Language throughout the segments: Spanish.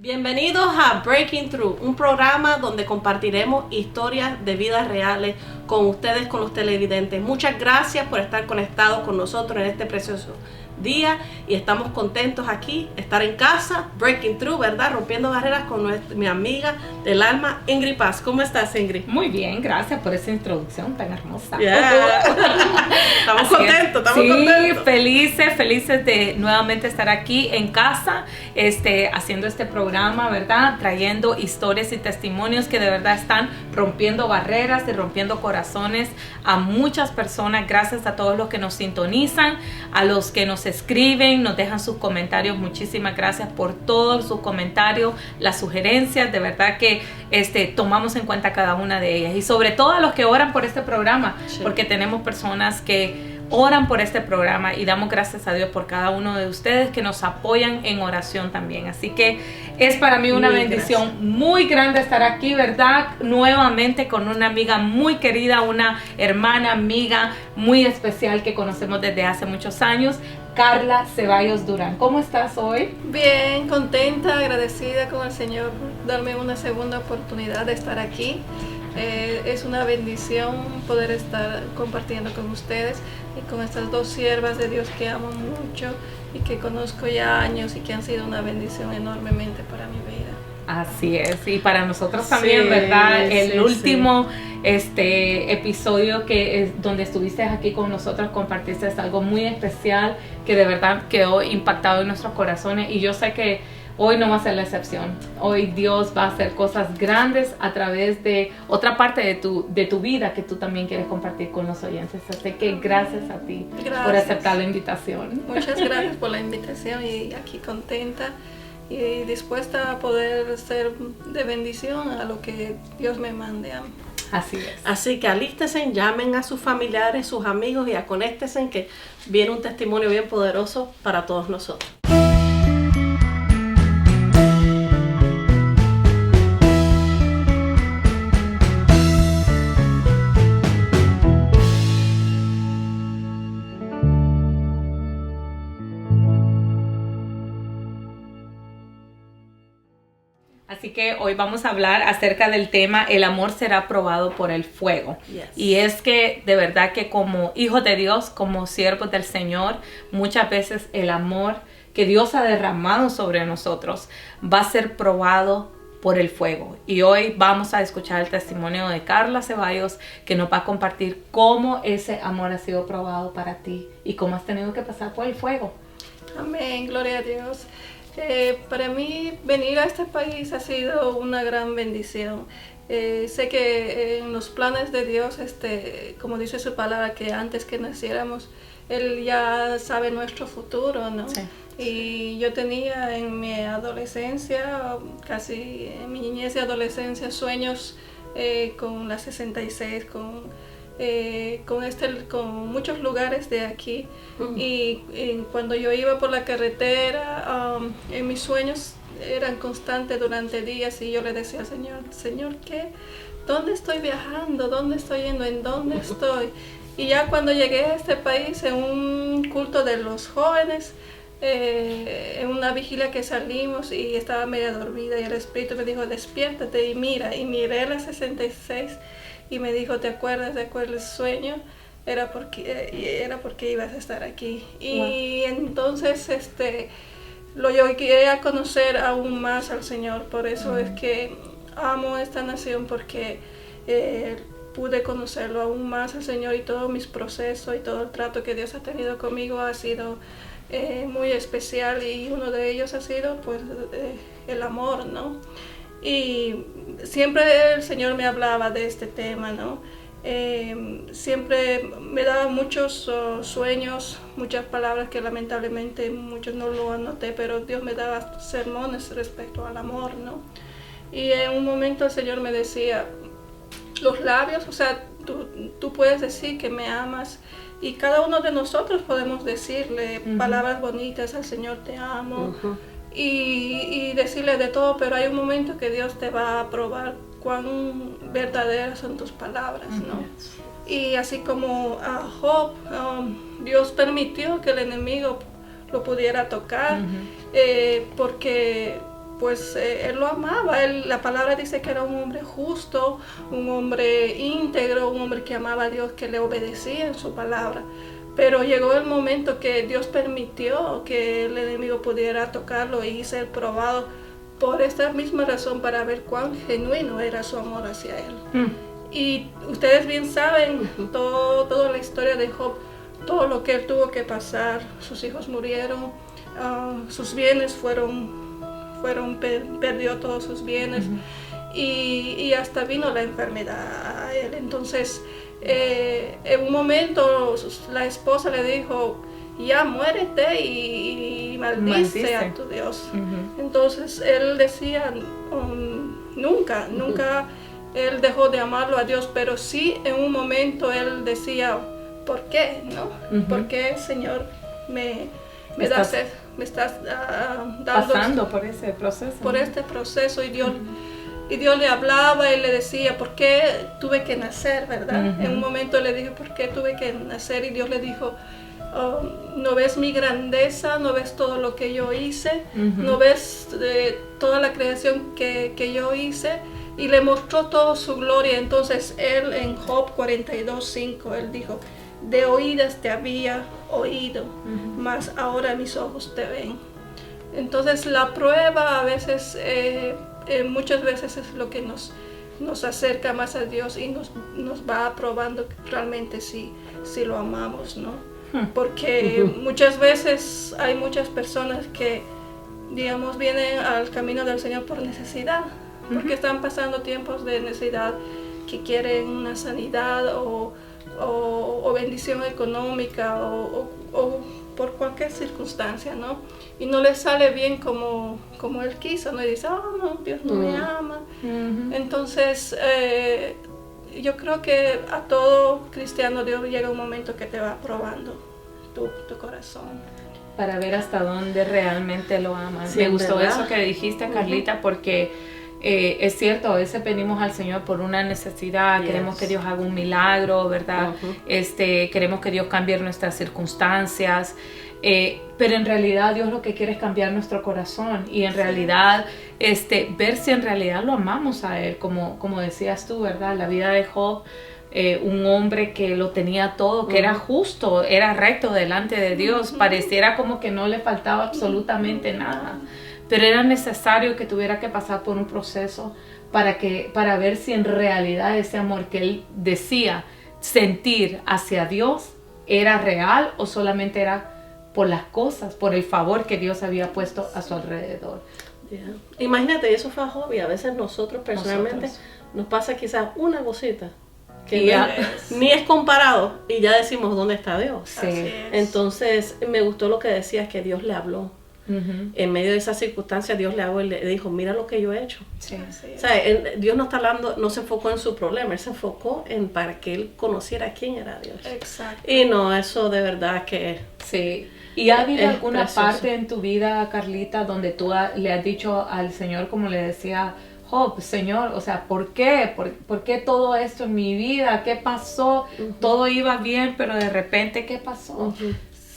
Bienvenidos a Breaking Through, un programa donde compartiremos historias de vidas reales con ustedes, con los televidentes. Muchas gracias por estar conectados con nosotros en este precioso día y estamos contentos aquí, estar en casa, Breaking Through, ¿verdad? Rompiendo barreras con mi amiga del alma, Ingrid Paz. ¿Cómo estás, Ingrid? Muy bien, gracias por esa introducción tan hermosa. Yeah. Estamos contentos, Sí, felices de nuevamente estar aquí en casa, haciendo este programa, ¿verdad? Trayendo historias y testimonios que de verdad están rompiendo barreras y rompiendo corazones a muchas personas. Gracias a todos los que nos sintonizan, a los que nos escriben, nos dejan sus comentarios. Muchísimas gracias por todos sus comentarios, las sugerencias. De verdad que tomamos en cuenta cada una de ellas. Y sobre todo a los que oran por este programa, sí, porque tenemos personas que oran por este programa y damos gracias a Dios por cada uno de ustedes que nos apoyan en oración también. Así que es para mí una bendición muy grande estar aquí, ¿verdad? Nuevamente con una amiga muy querida, una hermana, amiga muy especial que conocemos desde hace muchos años, Carla Ceballos Durán. ¿Cómo estás hoy? Bien, contenta, agradecida con el Señor por darme una segunda oportunidad de estar aquí. Es una bendición poder estar compartiendo con ustedes y con estas dos siervas de Dios que amo mucho y que conozco ya años y que han sido una bendición enormemente para mi vida. Así es, y para nosotros también, sí, ¿verdad? El último episodio donde estuviste aquí con nosotros, compartiste algo muy especial que de verdad quedó impactado en nuestros corazones, y yo sé que hoy no va a ser la excepción. Hoy Dios va a hacer cosas grandes a través de otra parte de tu vida que tú también quieres compartir con los oyentes. Así que gracias a ti por aceptar la invitación. Muchas gracias por la invitación y aquí contenta y dispuesta a poder ser de bendición a lo que Dios me mande. Así es. Así que alístense, llamen a sus familiares, sus amigos y conéctense que viene un testimonio bien poderoso para todos nosotros. Así que hoy vamos a hablar acerca del tema el amor será probado por el fuego. Yes. Y es que de verdad que como hijos de Dios, como siervos del Señor, muchas veces el amor que Dios ha derramado sobre nosotros va a ser probado por el fuego. Y hoy vamos a escuchar el testimonio de Carla Ceballos, que nos va a compartir cómo ese amor ha sido probado para ti y cómo has tenido que pasar por el fuego. Amén, gloria a Dios. Para mí venir a este país ha sido una gran bendición. Sé que en los planes de Dios, como dice su palabra, que antes que naciéramos, Él ya sabe nuestro futuro, ¿no? Sí. Y yo tenía en mi adolescencia, casi en mi niñez y adolescencia, sueños con la 66, con muchos lugares de aquí. Y cuando yo iba por la carretera, en mis sueños eran constantes durante días, y yo le decía al Señor, ¿qué? ¿Dónde estoy viajando? ¿Dónde estoy yendo? ¿En dónde estoy? Y ya cuando llegué a este país, en un culto de los jóvenes, en una vigilia que salimos y estaba media dormida, y el Espíritu me dijo, despiértate y mira, y miré la 66 y me dijo, ¿te acuerdas el sueño? Era porque ibas a estar aquí. Y entonces lo llegué a conocer aún más al Señor. Por eso es que amo esta nación, porque pude conocerlo aún más al Señor, y todos mis procesos y todo el trato que Dios ha tenido conmigo ha sido muy especial, y uno de ellos ha sido pues el amor, ¿no? Y siempre el Señor me hablaba de este tema, ¿no? Siempre me daba muchos sueños, muchas palabras que lamentablemente muchos no lo anoté, pero Dios me daba sermones respecto al amor, ¿no? Y en un momento el Señor me decía, los labios, o sea, tú puedes decir que me amas, y cada uno de nosotros podemos decirle palabras bonitas al Señor, te amo, y decirle de todo, pero hay un momento que Dios te va a probar cuán verdaderas son tus palabras, ¿no? Y así como a Job, Dios permitió que el enemigo lo pudiera tocar, porque pues él lo amaba. La palabra dice que era un hombre justo, un hombre íntegro, un hombre que amaba a Dios, que le obedecía en su palabra. Pero llegó el momento que Dios permitió que el enemigo pudiera tocarlo y ser probado por esta misma razón, para ver cuán genuino era su amor hacia él. Y ustedes bien saben toda la historia de Job, todo lo que él tuvo que pasar. Sus hijos murieron, sus bienes perdió todos sus bienes, y hasta vino la enfermedad a él. Entonces, en un momento la esposa le dijo: ya muérete y maldice a tu Dios. Entonces él decía, nunca él dejó de amarlo a Dios, pero sí en un momento él decía: ¿por qué? ¿No? ¿Por qué, Señor, me estás dando pasando por ese proceso? Por este proceso. Y Dios le hablaba y le decía: ¿por qué tuve que nacer, verdad? En un momento le dijo: ¿por qué tuve que nacer? Y Dios le dijo: ¿no ves mi grandeza? ¿No ves todo lo que yo hice? ¿No ves toda la creación que yo hice? Y le mostró toda su gloria. Entonces él, en Job 42:5, él dijo: de oídas te había oído, mas ahora mis ojos te ven. Entonces la prueba a veces, muchas veces es lo que nos acerca más a Dios y nos va probando realmente si lo amamos, ¿no? Porque muchas veces hay muchas personas que, digamos, vienen al camino del Señor por necesidad, porque están pasando tiempos de necesidad, que quieren una sanidad o bendición económica o por cualquier circunstancia, ¿no? Y no les sale bien como él quiso, ¿no? Y dice: oh, no, Dios no me ama. Entonces, yo creo que a todo cristiano Dios llega un momento que te va probando tu corazón, para ver hasta dónde realmente lo amas. Sí, me gustó ¿verdad? eso que dijiste, Carlita, porque es cierto, a veces venimos al Señor por una necesidad, queremos que Dios haga un milagro, ¿verdad? Queremos que Dios cambie nuestras circunstancias, pero en realidad Dios lo que quiere es cambiar nuestro corazón y en realidad ver si en realidad lo amamos a Él, como decías tú, ¿verdad? La vida de Job, un hombre que lo tenía todo, que era justo, era recto delante de Dios, pareciera como que no le faltaba absolutamente nada, pero era necesario que tuviera que pasar por un proceso para ver si en realidad ese amor que él decía sentir hacia Dios era real o solamente era por las cosas, por el favor que Dios había puesto a su alrededor. Imagínate, eso fue a Job, y a veces nosotros personalmente nos pasa quizás una cosita que ya, ni es comparado y ya decimos: ¿dónde está Dios? Sí. Entonces me gustó lo que decías, que Dios le habló. En medio de esa circunstancia Dios le habló y le dijo: mira lo que yo he hecho. Sí. O sea, Dios no está hablando, no se enfocó en su problema, Él se enfocó en para que él conociera quién era Dios. Exacto. Y no, eso de verdad que Sí. ¿Y ha habido es alguna precioso. parte en tu vida, Carlita, donde tú le has dicho al Señor, como le decía Job: Señor, o sea, ¿por qué? ¿Por qué todo esto en mi vida? ¿Qué pasó? Todo iba bien, pero de repente, ¿qué pasó?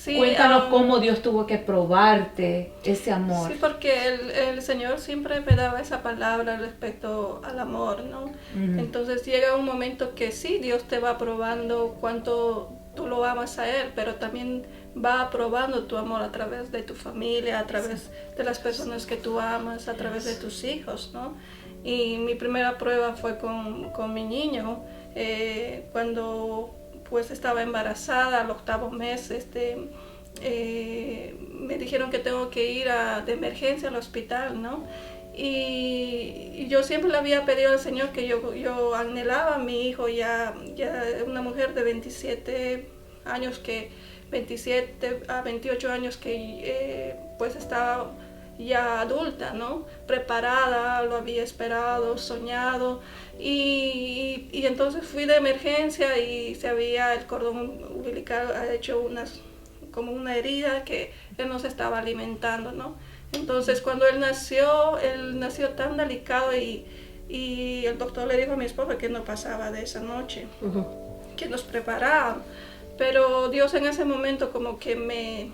Sí, Cuéntanos cómo Dios tuvo que probarte ese amor. Sí, porque el Señor siempre me daba esa palabra respecto al amor, ¿no? Entonces llega un momento que sí, Dios te va probando cuánto tú lo amas a Él, pero también va probando tu amor a través de tu familia, a través de las personas que tú amas, a través de tus hijos, ¿no? Y mi primera prueba fue con mi niño, cuando pues estaba embarazada al 8º mes. Me dijeron que tengo que ir de emergencia al hospital, ¿no? Y yo siempre le había pedido al Señor que yo anhelaba a mi hijo, ya una mujer de 27 a 28 años que pues estaba ya adulta, ¿no? Preparada, lo había esperado, soñado, y entonces fui de emergencia y el cordón umbilical ha hecho como una herida que él no se estaba alimentando, ¿no? Entonces cuando él nació tan delicado y el doctor le dijo a mi esposa que no pasaba de esa noche, que nos preparaban, pero Dios en ese momento como que me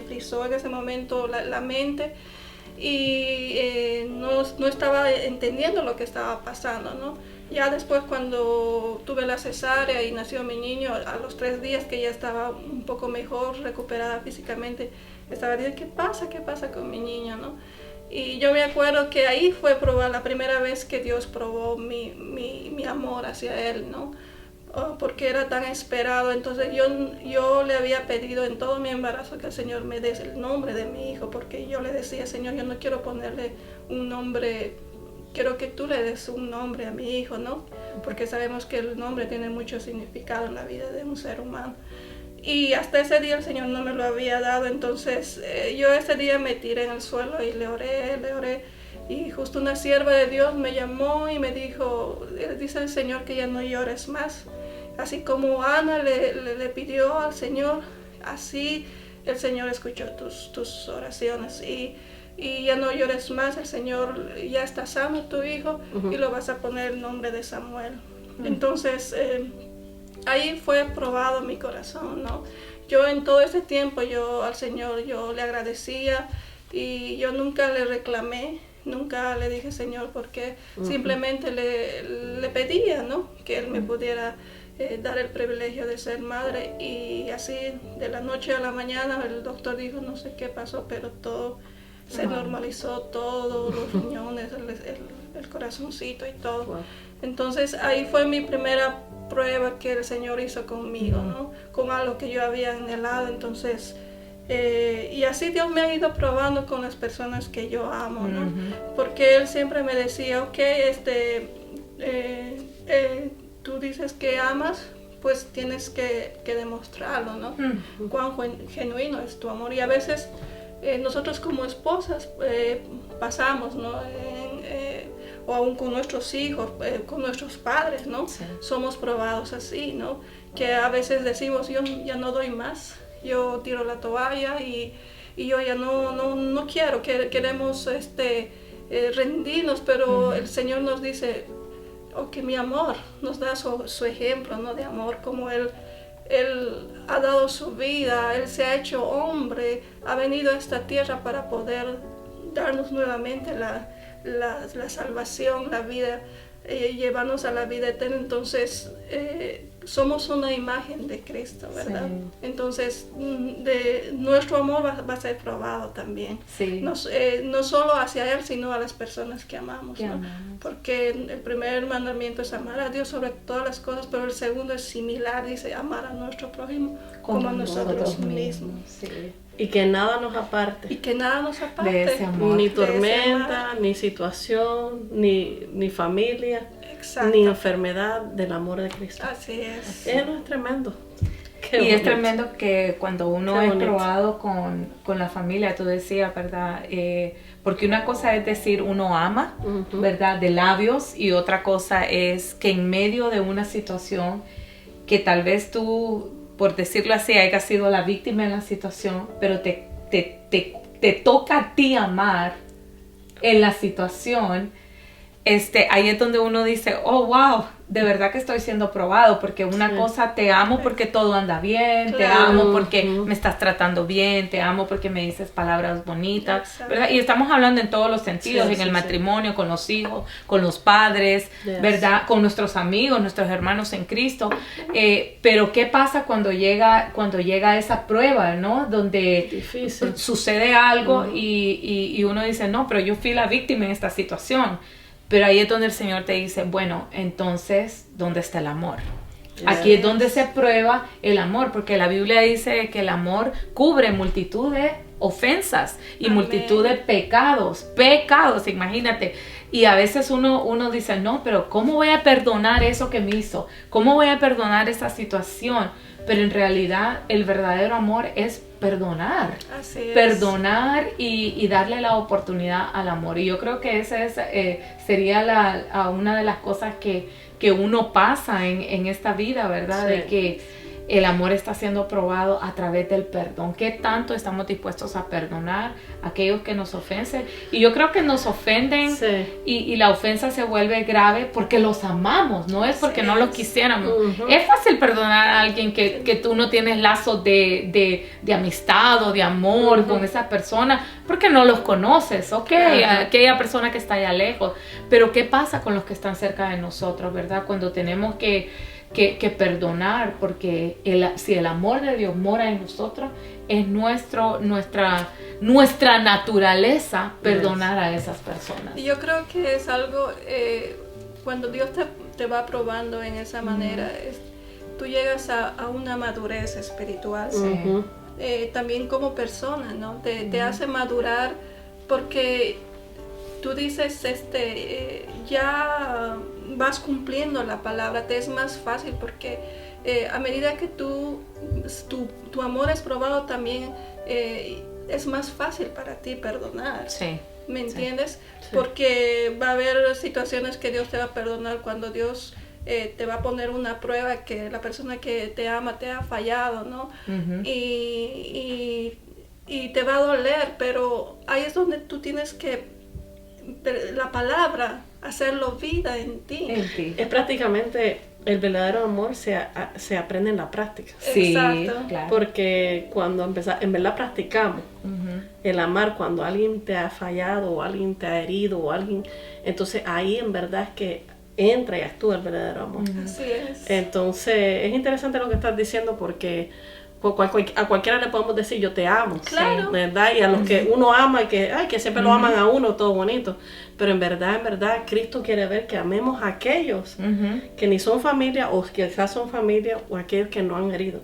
frizó en ese momento la mente, y no estaba entendiendo lo que estaba pasando, ¿no? Ya después, cuando tuve la cesárea y nació mi niño, a los 3 días que ya estaba un poco mejor, recuperada físicamente, estaba diciendo, ¿qué pasa con mi niño, no? Y yo me acuerdo que ahí fue la primera vez que Dios probó mi amor hacia él, ¿no? Porque era tan esperado. Entonces yo le había pedido en todo mi embarazo que el Señor me dé el nombre de mi hijo, porque yo le decía, Señor, yo no quiero ponerle un nombre, quiero que tú le des un nombre a mi hijo, ¿no? Porque sabemos que el nombre tiene mucho significado en la vida de un ser humano. Y hasta ese día el Señor no me lo había dado. Entonces yo ese día me tiré en el suelo y le oré. Y justo una sierva de Dios me llamó y me dijo, dice el Señor que ya no llores más. Así como Ana le pidió al Señor, así el Señor escuchó tus oraciones. Y ya no llores más, el Señor ya está sano tu hijo, y lo vas a poner el nombre de Samuel. Entonces ahí fue probado mi corazón, ¿no? Yo en todo ese tiempo al Señor yo le agradecía, y yo nunca le reclamé, nunca le dije, Señor, ¿por qué? Simplemente le pedía, ¿no? Que Él me pudiera dar el privilegio de ser madre. Y así de la noche a la mañana el doctor dijo, no sé qué pasó, pero todo se normalizó, todo, los riñones, el corazoncito y todo. Wow. Entonces ahí fue mi primera prueba que el Señor hizo conmigo, ¿no? Con algo que yo había anhelado. Entonces y así Dios me ha ido probando con las personas que yo amo, ¿no? Porque Él siempre me decía, ok, tú dices que amas, pues tienes que demostrarlo, ¿no? Cuán genuino es tu amor. Y a veces nosotros como esposas pasamos, ¿no? O aún con nuestros hijos, con nuestros padres, ¿no? Sí. Somos probados así, ¿no? Que a veces decimos, yo ya no doy más, yo tiro la toalla y yo ya no quiero, queremos rendirnos, pero el Señor nos dice, que mi amor, nos da su ejemplo, ¿no? De amor, como Él ha dado su vida, Él se ha hecho hombre, ha venido a esta tierra para poder darnos nuevamente la salvación, la vida, llevarnos a la vida eterna. Entonces somos una imagen de Cristo, ¿verdad? Sí. Entonces nuestro amor va a ser probado también. Sí. No solo hacia Él, sino a las personas que amamos, ¿no? Porque el primer mandamiento es amar a Dios sobre todas las cosas, pero el segundo es similar, dice amar a nuestro prójimo como a nosotros mismos. Sí. Y que nada nos aparte. Y que nada nos aparte. De ese amor. Ni tormenta, ni situación, ni familia. Exacto. Ni enfermedad, del amor de Cristo. Así es. Eso es tremendo. Qué bonito. Es tremendo que cuando uno es probado con la familia, tú decías, ¿verdad? Porque una cosa es decir uno ama, ¿verdad? De labios, y otra cosa es que en medio de una situación que tal vez tú, por decirlo así, hayas sido la víctima en la situación, pero te toca a ti amar en la situación, ahí es donde uno dice, oh, wow, de verdad que estoy siendo probado, porque una cosa, te amo porque todo anda bien, te amo porque me estás tratando bien, te amo porque me dices palabras bonitas, ¿verdad? Y estamos hablando en todos los sentidos, en el matrimonio, con los hijos, con los padres, ¿verdad? Con nuestros amigos, nuestros hermanos en Cristo. Pero ¿qué pasa cuando llega esa prueba, ¿no? Donde sucede algo y uno dice, no, pero yo fui la víctima en esta situación. Pero ahí es donde el Señor te dice, bueno, entonces, ¿dónde está el amor? Aquí es donde se prueba el amor, porque la Biblia dice que el amor cubre multitud de ofensas y multitud de pecados, imagínate. Y a veces uno dice, no, pero ¿cómo voy a perdonar eso que me hizo? ¿Cómo voy a perdonar esa situación? Pero en realidad el verdadero amor es perdonar. Así es. Perdonar y darle la oportunidad al amor. Y yo creo que esa sería una de las cosas que uno pasa en esta vida, ¿verdad? Sí. De que el amor está siendo probado a través del perdón. ¿Qué tanto estamos dispuestos a perdonar a aquellos que nos ofenden? Y yo creo que nos ofenden y la ofensa se vuelve grave porque los amamos, no es porque no los quisiéramos. Es fácil perdonar a alguien que tú no tienes lazos de amistad o de amor con esa persona porque no los conoces, aquella persona que está allá lejos. Pero ¿qué pasa con los que están cerca de nosotros, verdad? Cuando tenemos que perdonar, porque si el amor de Dios mora en nosotros, es nuestra naturaleza perdonar a esas personas. Y yo creo que es algo, cuando Dios te va probando en esa manera, tú llegas a una madurez espiritual, también como persona, ¿no? Te hace madurar porque tú dices, ya vas cumpliendo la palabra, te es más fácil porque a medida que tu amor es probado también, es más fácil para ti perdonar. Sí. ¿Me entiendes? Sí. Porque va a haber situaciones que Dios te va a perdonar cuando Dios te va a poner una prueba que la persona que te ama te ha fallado, ¿no? Y te va a doler, pero ahí es donde tú tienes que la palabra, hacerlo vida en ti. Es prácticamente el verdadero amor se aprende en la práctica. Sí, exacto. Claro. Porque cuando en verdad practicamos el amar, cuando alguien te ha fallado o alguien te ha herido o alguien, entonces ahí en verdad es que entra y actúa el verdadero amor. Así es. Entonces es interesante lo que estás diciendo porque a cualquiera le podemos decir yo te amo, claro, ¿verdad? Y a los que uno ama y que siempre lo aman a uno, todo bonito, pero en verdad Cristo quiere ver que amemos a aquellos que ni son familia o que quizás son familia o aquellos que no han herido.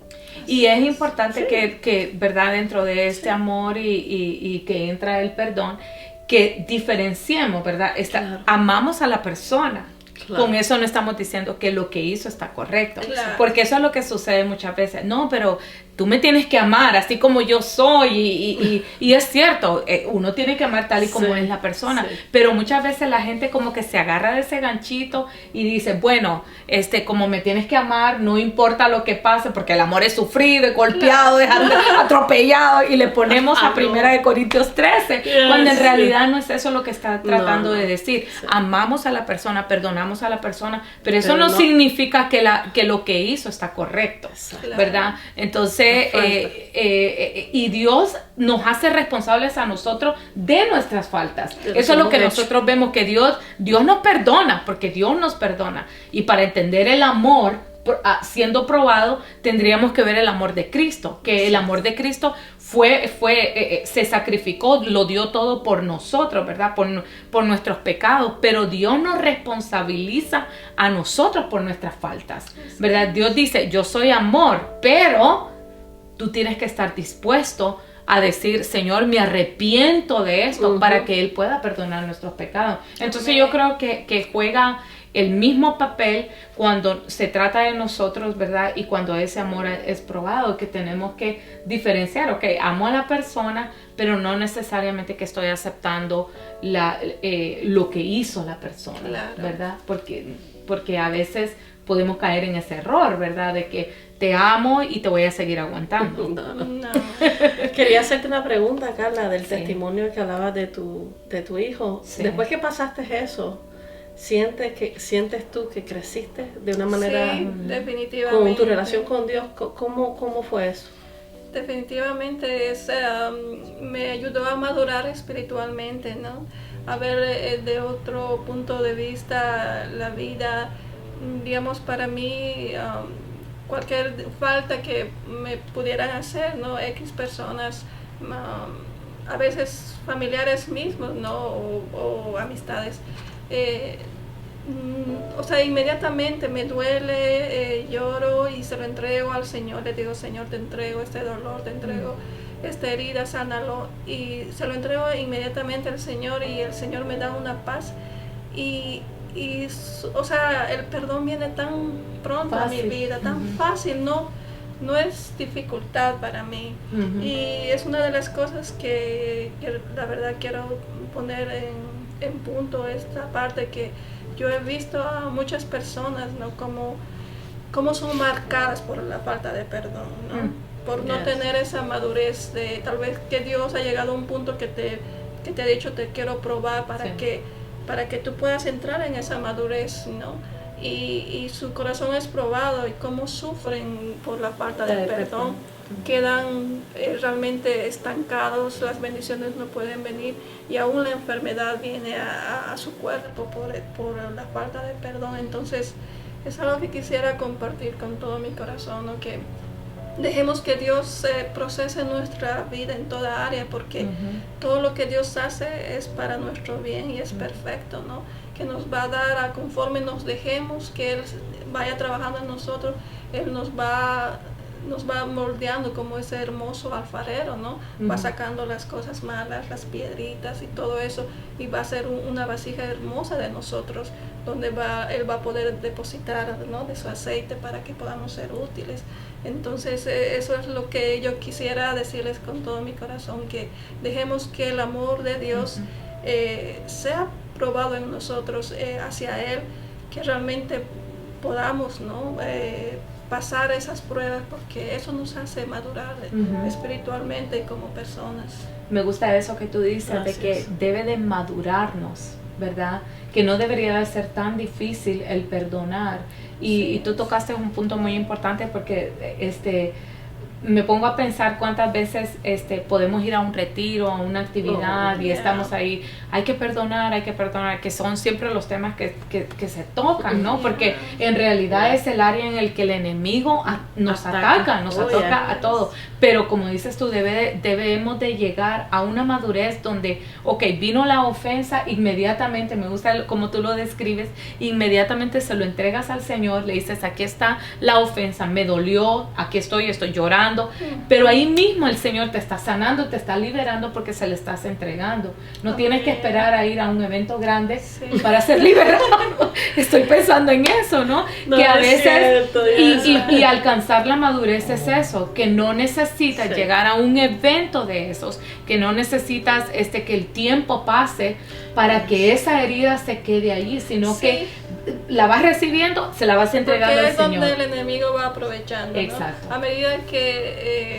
Y es importante que verdad, dentro de este amor y que entra el perdón, que diferenciemos, ¿verdad? Amamos a la persona. Claro. Con eso no estamos diciendo que lo que hizo está correcto, porque eso es lo que sucede muchas veces. No, pero tú me tienes que amar así como yo soy y es cierto, uno tiene que amar tal y como es la persona, pero muchas veces la gente como que se agarra de ese ganchito y dice, bueno, como me tienes que amar, no importa lo que pase, porque el amor es sufrido, es golpeado, es atropellado, y le ponemos a 1 Corintios 13, cuando en realidad no es eso lo que está tratando de decir. Amamos a la persona, perdonamos a la persona, pero eso no significa que lo que hizo está correcto, ¿verdad? Entonces, y Dios nos hace responsables a nosotros de nuestras faltas. Eso es lo que nosotros vemos, que Dios nos perdona, porque Dios nos perdona. Y para entender el amor siendo probado, tendríamos que ver el amor de Cristo, que el amor de Cristo se sacrificó, lo dio todo por nosotros, ¿verdad? Por nuestros pecados, pero Dios nos responsabiliza a nosotros por nuestras faltas, ¿verdad? Dios dice, yo soy amor, pero tú tienes que estar dispuesto a decir, Señor, me arrepiento de esto, para que Él pueda perdonar nuestros pecados. Entonces yo creo que juega el mismo papel cuando se trata de nosotros, ¿verdad? Y cuando ese amor es probado, que tenemos que diferenciar, ok, amo a la persona, pero no necesariamente que estoy aceptando lo que hizo la persona, ¿verdad? Porque a veces podemos caer en ese error, ¿verdad? De que te amo y te voy a seguir aguantando. No. Quería hacerte una pregunta, Carla, del testimonio que hablabas de tu hijo. Sí. Después que pasaste eso, ¿sientes tú que creciste de una manera? Sí, definitivamente. Con tu relación con Dios, ¿cómo fue eso? Definitivamente me ayudó a madurar espiritualmente, ¿no? A ver de otro punto de vista la vida. Digamos, para mí, cualquier falta que me pudieran hacer, ¿no? X personas, a veces familiares mismos, ¿no? O amistades. O sea, inmediatamente me duele, lloro y se lo entrego al Señor. Le digo, Señor, te entrego este dolor, te entrego esta herida, sánalo. Y se lo entrego inmediatamente al Señor y el Señor me da una paz. O sea, el perdón viene tan pronto a mi vida, tan fácil, no es dificultad para mí. Y es una de las cosas que la verdad quiero poner en punto, esta parte que yo he visto a muchas personas, ¿no? cómo son marcadas por la falta de perdón, ¿no? Por no tener esa madurez de tal vez que Dios ha llegado a un punto que te ha dicho te quiero probar para que tú puedas entrar en esa madurez, ¿no? Y su corazón es probado y cómo sufren por la falta de perdón. Quedan realmente estancados, las bendiciones no pueden venir y aún la enfermedad viene a su cuerpo por la falta de perdón. Entonces es algo que quisiera compartir con todo mi corazón, ¿no? Que dejemos que Dios procese nuestra vida en toda área, porque todo lo que Dios hace es para nuestro bien y es perfecto, ¿no? Que nos va a dar conforme nos dejemos, que Él vaya trabajando en nosotros, Él nos va moldeando como ese hermoso alfarero, ¿no? Va sacando las cosas malas, las piedritas y todo eso, y va a ser una vasija hermosa de nosotros, donde Él va a poder depositar, ¿no? De su aceite para que podamos ser útiles. Entonces eso es lo que yo quisiera decirles con todo mi corazón, que dejemos que el amor de Dios sea probado en nosotros hacia Él, que realmente podamos, ¿no? Pasar esas pruebas, porque eso nos hace madurar espiritualmente y como personas. Me gusta eso que tú dices, de que debe de madurarnos, ¿verdad? Que no debería de ser tan difícil el perdonar. Y tú tocaste un punto muy importante, porque me pongo a pensar cuántas veces podemos ir a un retiro, a una actividad y estamos ahí, hay que perdonar, que son siempre los temas que se tocan, ¿no? Porque en realidad es el área en el que el enemigo nos ataca a todos. Pero como dices tú, debemos de llegar a una madurez donde, vino la ofensa, inmediatamente, me gusta como tú lo describes, inmediatamente se lo entregas al Señor, le dices, aquí está la ofensa, me dolió, aquí estoy llorando, pero ahí mismo el Señor te está sanando, te está liberando, porque se le estás entregando. No tienes que esperar a ir a un evento grande para ser liberado. Estoy pensando en eso, ¿no? Que a veces, y alcanzar la madurez es eso, que no necesitas llegar a un evento de esos, que no necesitas que el tiempo pase para que esa herida se quede allí, sino que la vas recibiendo, se la vas entregando al Señor. Porque es donde el enemigo va aprovechando, ¿no? Exacto. A medida que,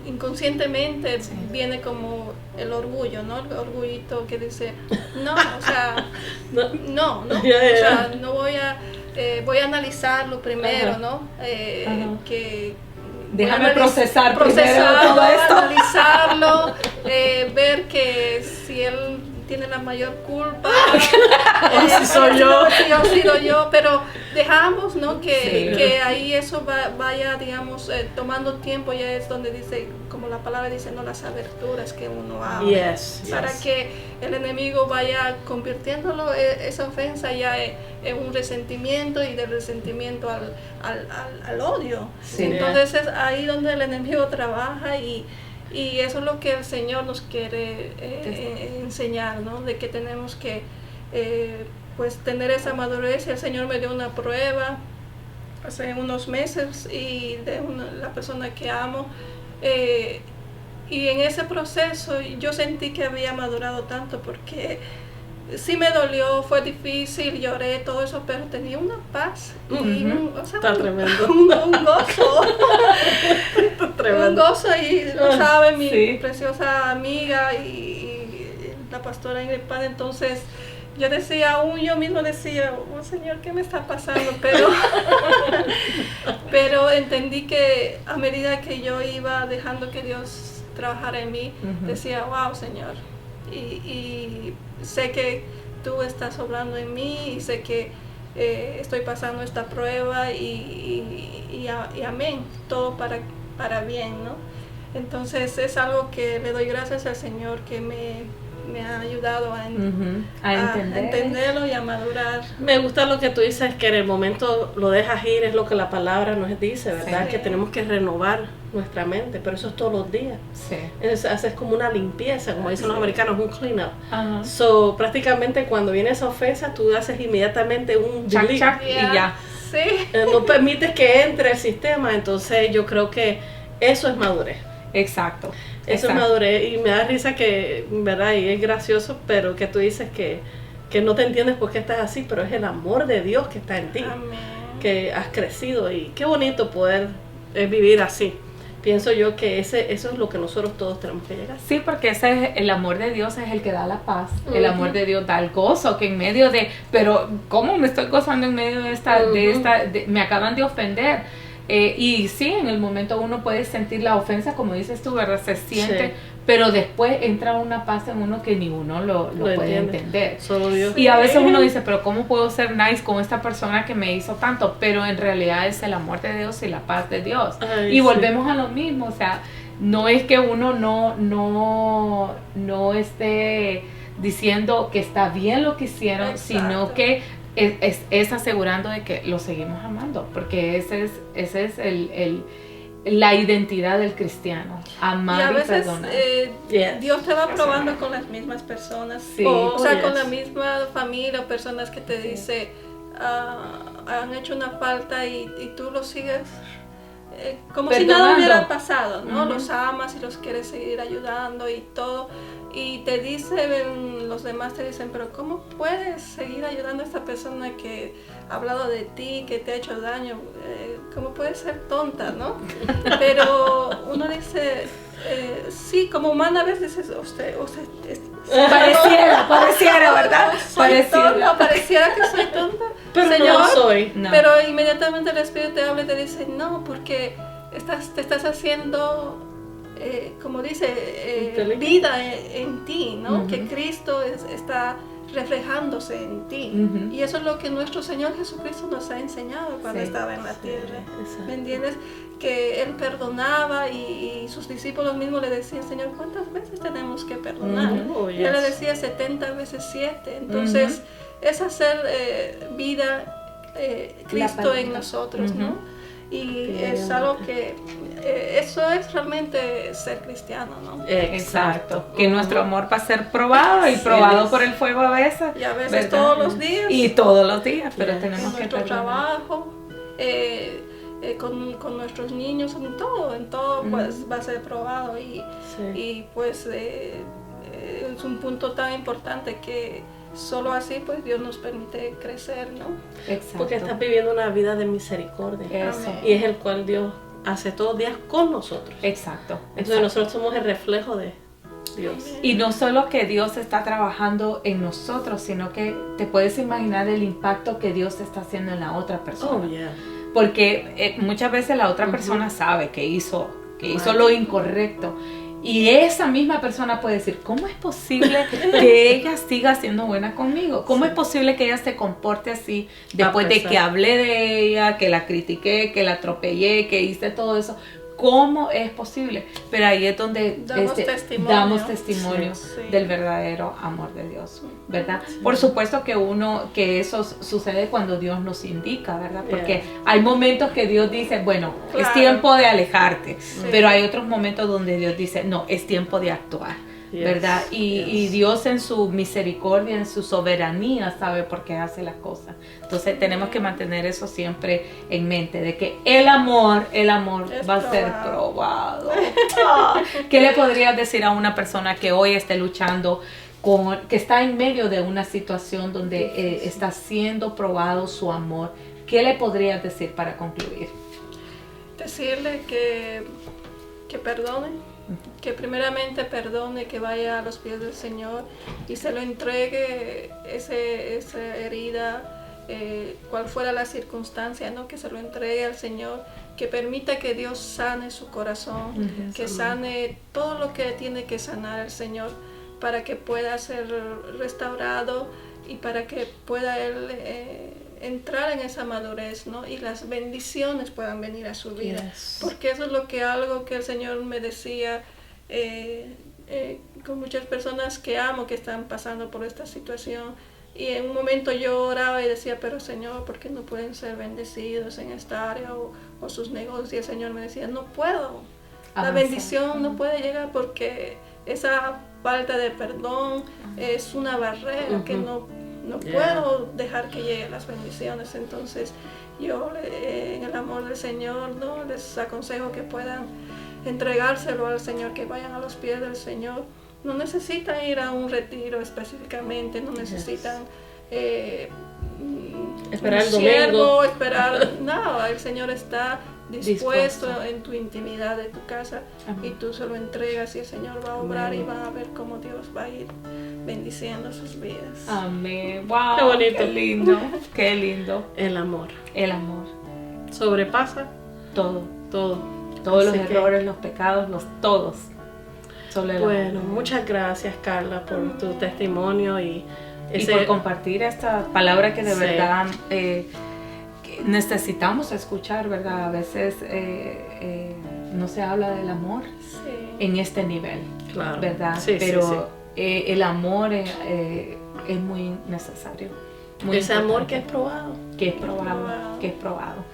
inconscientemente viene como el orgullo, ¿no? El orgullito que dice, no, o sea, no, o sea, no voy a analizarlo primero, ¿no? Que déjame procesar primero todo esto. Analizarlo, ver que si él tiene la mayor culpa o si soy yo, si ha sido yo, pero dejamos, ¿no? Que ahí eso vaya, digamos, tomando tiempo. Ya es donde dice, como la palabra dice, no, las aberturas que uno abre, para que el enemigo vaya convirtiéndolo, esa ofensa ya en un resentimiento, y del resentimiento al odio. Entonces es ahí donde el enemigo trabaja, y eso es lo que el Señor nos quiere enseñar, ¿no? De que tenemos que pues tener esa madurez. El Señor me dio una prueba hace unos meses, y de la persona que amo, y en ese proceso yo sentí que había madurado tanto, porque sí me dolió, fue difícil, lloré, todo eso, pero tenía una paz y un gozo. Un gozo, y lo sabe mi preciosa amiga y la pastora Ingrid Pan. Entonces yo decía, aún yo mismo decía, oh Señor, ¿qué me está pasando? Pero entendí que a medida que yo iba dejando que Dios trabajara en mí, decía, wow, Señor, y sé que tú estás obrando en mí, y sé que estoy pasando esta prueba, y amén, todo para bien, ¿no? Entonces es algo que le doy gracias al Señor, que me ha ayudado a entenderlo y a madurar. Me gusta lo que tú dices, que en el momento lo dejas ir, es lo que la palabra nos dice, ¿verdad? Que tenemos que renovar nuestra mente, pero eso es todos los días. Haces como una limpieza, como dicen los americanos, un clean up. So, prácticamente cuando viene esa ofensa, tú haces inmediatamente un delete y ya. No permites que entre el sistema. Entonces yo creo que eso es madurez. Exacto. Eso es madurez, y me da risa que, ¿verdad? Y es gracioso, pero que tú dices que no te entiendes por qué estás así, pero es el amor de Dios que está en ti. Amén. que has crecido y qué bonito poder vivir así. Pienso yo que eso es lo que nosotros todos tenemos que llegar. Sí, porque ese es el amor de Dios, es el que da la paz. El amor de Dios da el gozo, que en medio de, pero ¿cómo me estoy gozando en medio de me acaban de ofender? Y sí, en el momento uno puede sentir la ofensa, como dices tú, ¿verdad? Se siente, sí. Pero después entra una paz en uno que ni uno lo puede entender. Solo Dios. Y a veces uno dice, pero ¿cómo puedo ser nice con esta persona que me hizo tanto? Pero en realidad es el amor de Dios y la paz de Dios. Ay, y volvemos a lo mismo, o sea, no es que uno no esté diciendo que está bien lo que hicieron, exacto, sino que es asegurando de que lo seguimos amando, porque ese es la identidad del cristiano, amar y a veces, perdonar. Dios te va probando con las mismas personas, sí. o sea, con la misma familia o personas que te dice han hecho una falta y tú lo sigues como perdonando, si nada hubiera pasado, ¿no? Los amas y los quieres seguir ayudando y todo. Y te dicen, los demás te dicen, pero ¿cómo puedes seguir ayudando a esta persona que ha hablado de ti, que te ha hecho daño? ¿Cómo puedes ser tonta, no? Pero uno dice, sí, como humana a veces dices, usted pareciera, ¿verdad? Pareciera que soy tonta. Pero Señor, no soy. No. Pero inmediatamente el Espíritu te habla y te dice, no, porque te estás haciendo... como dice, vida en ti, ¿no? Que Cristo está reflejándose en ti. Y eso es lo que nuestro Señor Jesucristo nos ha enseñado cuando estaba en la tierra. ¿Me entiendes? Que Él perdonaba y sus discípulos mismos le decían, Señor, ¿cuántas veces tenemos que perdonar? Él le decía 70 veces 7. Entonces, es hacer vida Cristo en nosotros, ¿no? Y es algo que eso es realmente ser cristiano, ¿no? Exacto. Que nuestro amor va a ser probado y probado por el fuego a veces. Y a veces, ¿verdad? Todos los días. Y todos los días, pero tenemos que nuestro trabajo, con nuestros niños, en todo pues va a ser probado y pues es un punto tan importante que solo así pues Dios nos permite crecer, ¿no? Exacto. Porque estás viviendo una vida de misericordia. Eso. Y es el cual Dios hace todos los días con nosotros. Exacto. Entonces nosotros somos el reflejo de Dios. Y no solo que Dios está trabajando en nosotros, sino que te puedes imaginar el impacto que Dios está haciendo en la otra persona. Oh, yeah. Porque muchas veces la otra persona sabe que hizo lo incorrecto. Y esa misma persona puede decir, ¿cómo es posible que ella siga siendo buena conmigo? ¿Cómo es posible que ella se comporte así después de que hablé de ella, que la critiqué, que la atropellé, que hice todo eso? ¿Cómo es posible? Pero ahí es donde damos testimonio del verdadero amor de Dios, ¿verdad? Sí. Por supuesto que eso sucede cuando Dios nos indica, ¿verdad? Porque hay momentos que Dios dice, bueno, es tiempo de alejarte, pero hay otros momentos donde Dios dice, no, es tiempo de actuar, ¿verdad? Y Dios en su misericordia, en su soberanía sabe por qué hace las cosas. Entonces tenemos que mantener eso siempre en mente, de que el amor va a ser probado. ¿Qué le podrías decir a una persona que hoy esté luchando que está en medio de una situación donde está siendo probado su amor? ¿Qué le podrías decir para concluir? Decirle que perdone. Que primeramente perdone, que vaya a los pies del Señor y se lo entregue esa herida, cual fuera la circunstancia, ¿no? Que se lo entregue al Señor, que permita que Dios sane su corazón, que sane todo lo que tiene que sanar el Señor para que pueda ser restaurado y para que pueda Él entrar en esa madurez, ¿no? Y las bendiciones puedan venir a su vida. Porque eso es algo que el Señor me decía con muchas personas que amo que están pasando por esta situación. Y en un momento yo oraba y decía, pero Señor, ¿por qué no pueden ser bendecidos en esta área o sus negocios? Y el Señor me decía, no puedo. La bendición no puede llegar porque esa falta de perdón es una barrera que no puedo dejar que lleguen las bendiciones. Entonces yo en el amor del Señor, ¿no? Les aconsejo que puedan entregárselo al Señor, que vayan a los pies del Señor. No necesitan ir a un retiro específicamente, no necesitan esperar el siervo, domingo. esperar, no, el Señor está dispuesto en tu intimidad de tu casa. Amén. Y tú se lo entregas y el Señor va a obrar y va a ver cómo Dios va a ir bendiciendo sus vidas. Amén. Wow. Qué bonito. Qué lindo. Qué lindo. El amor El amor. sobrepasa Todo. todo. Todos Así los que, errores, los pecados, todos. Solo el amor. bueno, muchas gracias, Carla, por tu testimonio y Y por compartir esta palabra que de Sí. verdad que necesitamos escuchar, ¿verdad? A veces no se habla del amor Sí. en este nivel, Claro. ¿verdad? Sí, Pero sí. el amor es muy necesario. Muy Ese amor que es importante, probado. que es probado, Probado. que es probado.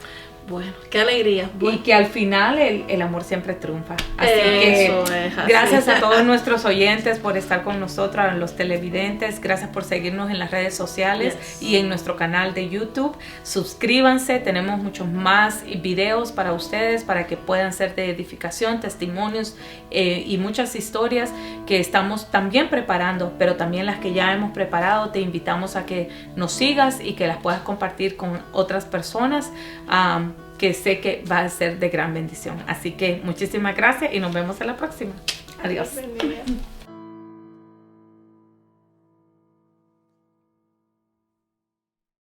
Bueno, qué alegría. Y que al final el amor siempre triunfa. Así Eso que es así. gracias a todos nuestros oyentes por estar con nosotros, a los televidentes. Gracias por seguirnos en las redes sociales Yes. y en nuestro canal de YouTube. Suscríbanse, tenemos muchos más videos para ustedes para que puedan ser de edificación, testimonios y muchas historias que estamos también preparando, pero también las que ya hemos preparado. Te invitamos a que nos sigas y que las puedas compartir con otras personas. Que sé que va a ser de gran bendición. Así que muchísimas gracias y nos vemos en la próxima. Adiós. Bendiga.